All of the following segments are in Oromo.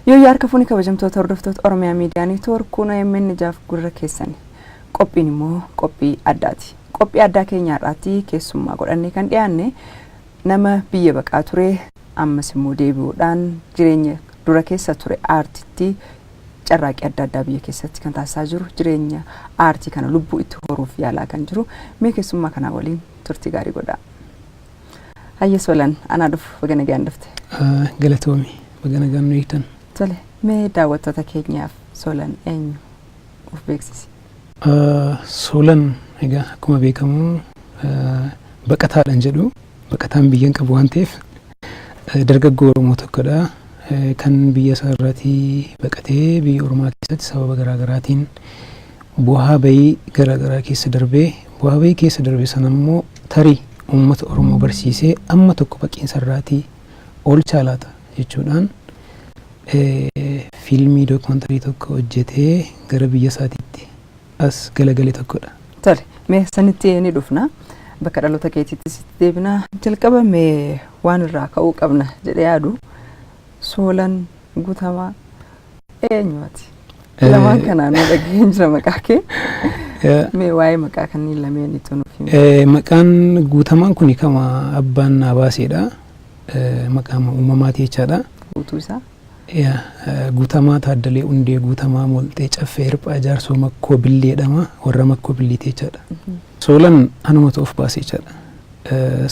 Yoo yaarka fuuni kabajamtoota hordoftoota Oromiyaa Miidiyaa Neetwoork kun OMN jaaf gurra keessan qophiin immoo qophii addaati. Qophii addaa keenyaadhaati keessummaa godhannee kan dhiyaanne nama biyya baqaa ture ammas immoo deebi'uudhaan jireenya dura keessa ture aartiitti carraaqii adda addaa biyya keessatti kan taasisaa jiru jireenya aartii kana lubbuu itti horuuf yaalaa kan jiru mee keessummaa kana waliin turtii gaarii godhaa. Hayya Soolan anaa dhufu bagana gaandafte. Galatoomi bagana gaanneetan. Tole mee daawwattoota keenyaaf Soolan eenyu of beeksisi? Soolan egaa akkuma beekamu baqataadhaan jedhu baqataan biyyan qabu waan ta'eef dargaggoo Oromoo tokkodha kan biyya isaa irratti baqatee biyya Oromaa keessatti sababa garaagaraatiin bu'aa bayii garaagaraa keessa darbee bu'aa bayii keessa darbee sana immoo tarii uummata Oromoo barsiisee amma tokko baqiinsa irraatii oolchaa laata jechuudhaan fiilmii dookumantarii tokko hojjetee gara biyya isaatiitti as galagalee tokkodha. Tole mee sanitti ni dhufna bakka dhaloota keetiitti deebina jalqaba mee waan irraa ka'uu qabna jedhee yaadu Soolan Guutamaa eenyuati? Lamaan kanaan dhageen jira maqaa kee. Mee waa'ee maqaa kanneen lameen itti nuuf himi. Maqaan Guutamaan kun kama abbaan naa baaseedha. Maqaa uumamaati jechaadha. Guutuu isaa? Guutamaa Taaddalee Undee Guutamaa Moltee Caffee Hirphaa Jaarsoo Makkoo Billeedhama warra Makkoo Billeetii jechaadha. Soolan anumatu of baasee jechaadha.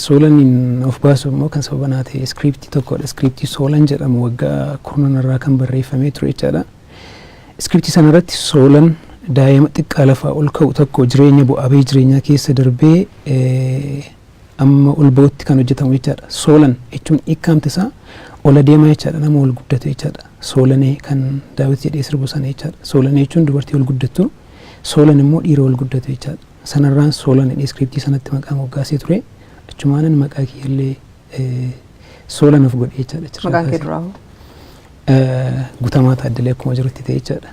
Soolaniin of baasu immoo kan sababa naa ta'e iskiriiptii tokkodha. Iskiriiptii Soolan jedhamu waggaa kurnan irraa kan barreeffamee ture jechaadha. Iskiriiptii sana irratti Soolan daa'ima xiqqaa lafaa ol ka'u tokko jireenya bu'aa bayii jireenyaa keessa darbee amma ol ba'utti kan hojjetamu jechaadha. Soolan jechuun hiikkamti isaa ol adeemaa jechaadha nama ol guddatu jechaadha. Soolanee kan Daawit jedhee sirbu sana jechaadha. Soolanee jechuun dubartii ol guddattu, Soolan immoo dhiira ol guddatu jechaadha. Sanarraan Soolan jedhee iskiriiptii sanatti maqaa moggaasee ture. Achumaanan maqaa kiyyallee Soolan of godhee jechaadha. Maqaa kee duraa hoo? Guutamaa Taaddalee akkuma jirutti ta'e jechaadha.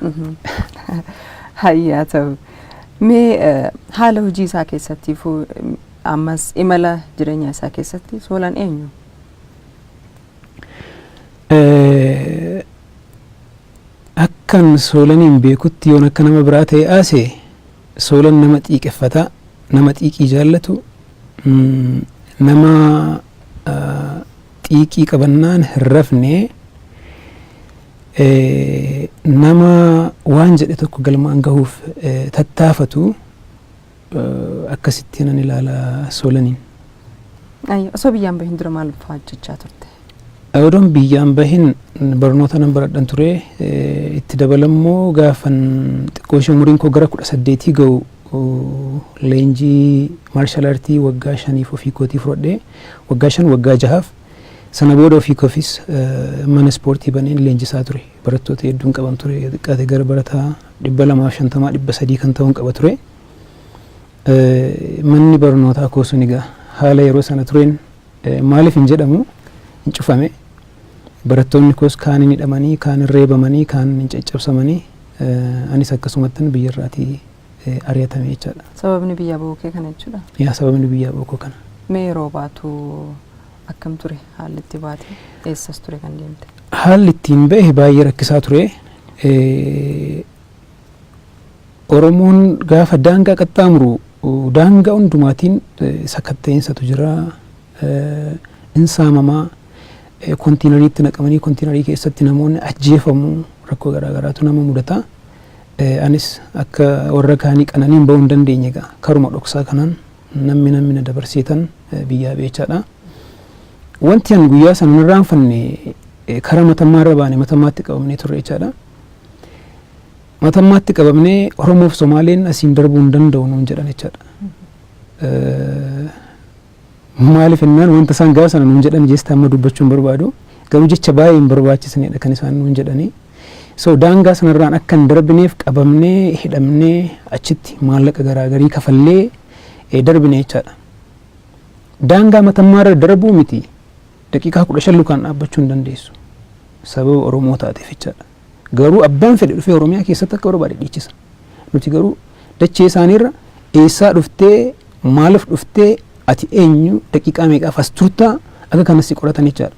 Hayyaa ta'u. Mee haala hojii isaa keessatti ammas imala jireenya isaa keessatti Soolan eenyu? Akkan Soolaniin beekutti yoon akka nama biraa ta'e aase Soolan nama xiiqeffataa, nama xiiqii jaallatu, nama xiiqii qabannaan hin rafne, nama waan jedhe tokko galmaan gahuuf tattaafatu akkasitti nan ilaala Soolaniin. Osoo biyyaan bahin dura maal hojjechaa turte? Odoon biyyaan bahin barnoota nan baradhan ture itti dabalammoo gaafan xiqqooshee umuriin koo gara 18 ga'u leenjii maarshaal aartii waggaa 5 ofii kootii fudhadhee waggaa 5 waggaa 6 sana booda ofii koofis mana ispoortii baneen leenjisaa ture barattoota hedduun qaban ture xiqqaate gara barataa 250 300 kan ta'uun qaba ture manni barnootaa koo sun egaa haala yeroo sana tureen maaliif hin jedhamu hin cufame barattoonni koos kaan hin hidhamanii kaan hin reebamanii kaan hin caccabsamanii anis akkasumatti biyya irraatii ari'atame jechaadha. Sababni biyya ba'uu kee kana jechuudha? Yaa sababni biyya ba'uu kana. Mee yeroo baatu akkam ture haalli itti baate eessas ture kan deemte? Haalli ittiin ba'e baay'ee rakkisaa ture. Oromoon gaafa daangaa qaxxaamuru daangaa hundumaatiin sakatta'insaatu jira. Insaamamaa kontiinariitti naqamanii kontiinarii keessatti namoonni ajjeefamu rakkoo garaagaraatu nama mudata. Anis akka warra kaanii qananiin ba'uu hin dandeenye egaa karuma dhoksaa kanaan namni na dabarseetan biyyaa beechaadha. Wanti an guyyaa sana hin irraanfanne karaa matammaarra baane matammaatti qabamnee turre jechaadha. Matammaatti qabamnee Oromoof Somaaleen asiin darbuu hin danda'u nuun jedhan jechaadha. Maaliif ennaan wanta isaan gaafa sana nuun jedhan jeestaa amma dubbachuu hin barbaadu garuu jecha baay'ee hin barbaachisanidha kan isaan nuun jedhanii. So daangaa sanarraan akka hin darbineef qabamnee hidhamnee achitti maallaqa garaagarii kafallee darbine jechaadha. Daangaa matammaarra darbuu miti daqiiqaa 15 lukaan dhaabbachuu hin dandeessu sababa Oromoo taateef jechaadha. Garuu abbaan fedhe dhufee Oromiyaa keessatti akka barbaade dhiichisa. Nuti garuu dachee isaaniirra eessaa dhuftee maaliif dhuftee ati eenyu daqiiqaa meeqaaf as turtaa akka kanas qoratan jechaadha.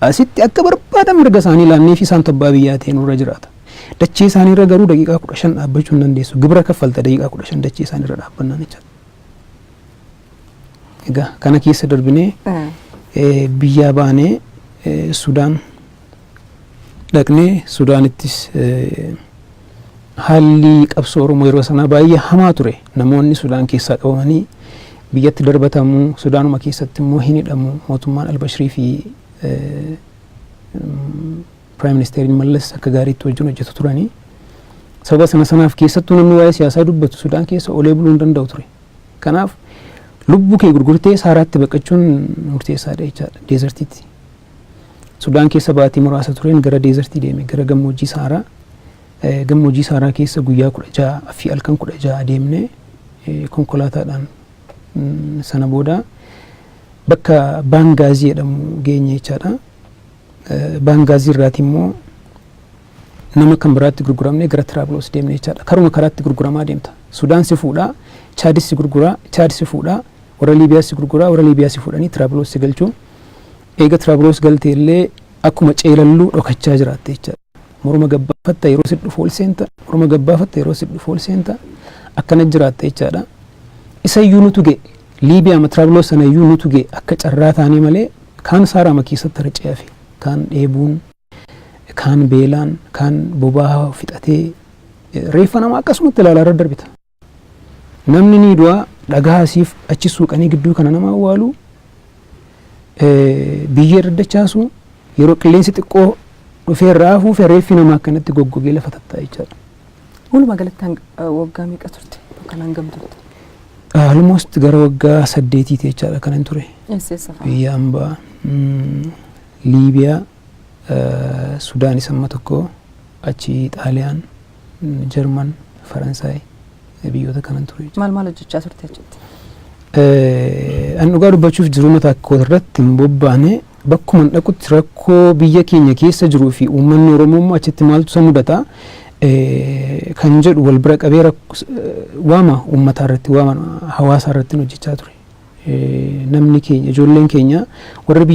asitti akka barbaadan mirga isaanii laannee fi isaan tabbaa biyyaa ta'e nurra jiraata. Dachee isaanii irra garuu daqiiqaa 15 dhaabbachuu hin dandeessu. Gibira kaffalta daqiiqaa 15 dachee isaanii irra dhaabbannaan jechuudha. Egaa kana keessa darbinee biyyaa baanee Sudaan dhaqnee Sudaanittis haalli qabsoo Oromoo yeroo sanaa baay'ee hamaa ture. Namoonni Sudaan keessaa qabamanii biyyatti darbatamu, Sudaanuma keessatti immoo hin hidhamu. Mootummaan Albashirii fi Prime Ministeriin Mallas akka gaariitti wajjin hojjetu turanii. Sababa sanaaf keessattuu namni waa'ee siyaasaa dubbatu Sudaan keessa olee buluu hin danda'u ture. Kanaaf lubbuu kee gurgurtee Saaraatti baqachuun murteessaadha jechaadha, deezertiitti. Sudaan keessa baatii muraasa tureen gara deezertii deeme, gara gammoojjii Saaraa. Gammoojjii Saaraa keessa guyyaa 16 fi halkan 16 deemnee konkolaataadhaan sana booda bakka Baangaazii jedhamu geenye jechaadha. Baangaazii irraati immoo nama kan biraatti gurguramne gara Tiraabiloos deemne jechaadha. Karuma karaatti gurguramaa deemta. Sudaan si fuudhaa, Chaadis si gurguraa, Chaad si fuudhaa, warra Liibiyaas si gurguraa, warra Liibiyaa si fuudhanii Tiraabiloos si galchuu. Eega Tiraabiloos galtee illee akkuma ceelalluu dhokachaa jiraatte jechaadha. Morma gabbaafatta yeroo si dhufu ol seenta, morma gabbaafatta yeroo si dhufu ol seenta akkana jiraatte jechaadha. Isa iyyuu nutu ga'e Liibiyaa ma Tiraabiloos sana iyyuu nutu ga'e akka carraa taanee malee kaan Saaraama keessatti harca'ee fi kaan dheebuun, kaan beelaan, kaan bobaa fixatee reeffa nama akkasumatti ilaalaa irra darbita. Namni ni du'a dhagaa asiif achi suuqanii gidduu kana nama awwaalu biyyee daddachaasu yeroo qilleensi xiqqoo dhufee irraa hafuuf reeffi nama akkanatti goggogee lafa tattaa'e jechaadha. Walumaa galatti waggaa meeqa turte kan hangam turte? Almost gara waggaa 8 jechaadha kanan ture. Biyya hambaa Liibiyaa, Sudaan isa amma tokko, achi Xaaliyaan, Jarman, Faransaay biyyoota kanan ture. Maal hojjechaa turte achitti? An dhugaa dubbachuuf jiruma takkoo irratti hin bobbaane bakkuma dhaqutti rakkoo biyya keenya keessa jiruu fi uummanni Oromoo achitti maaltu isa mudata kan jedhu wal bira qabee waama uummataa irratti waama hawaasaa irratti hojjechaa ture. Namni keenya ijoolleen keenya warra biyya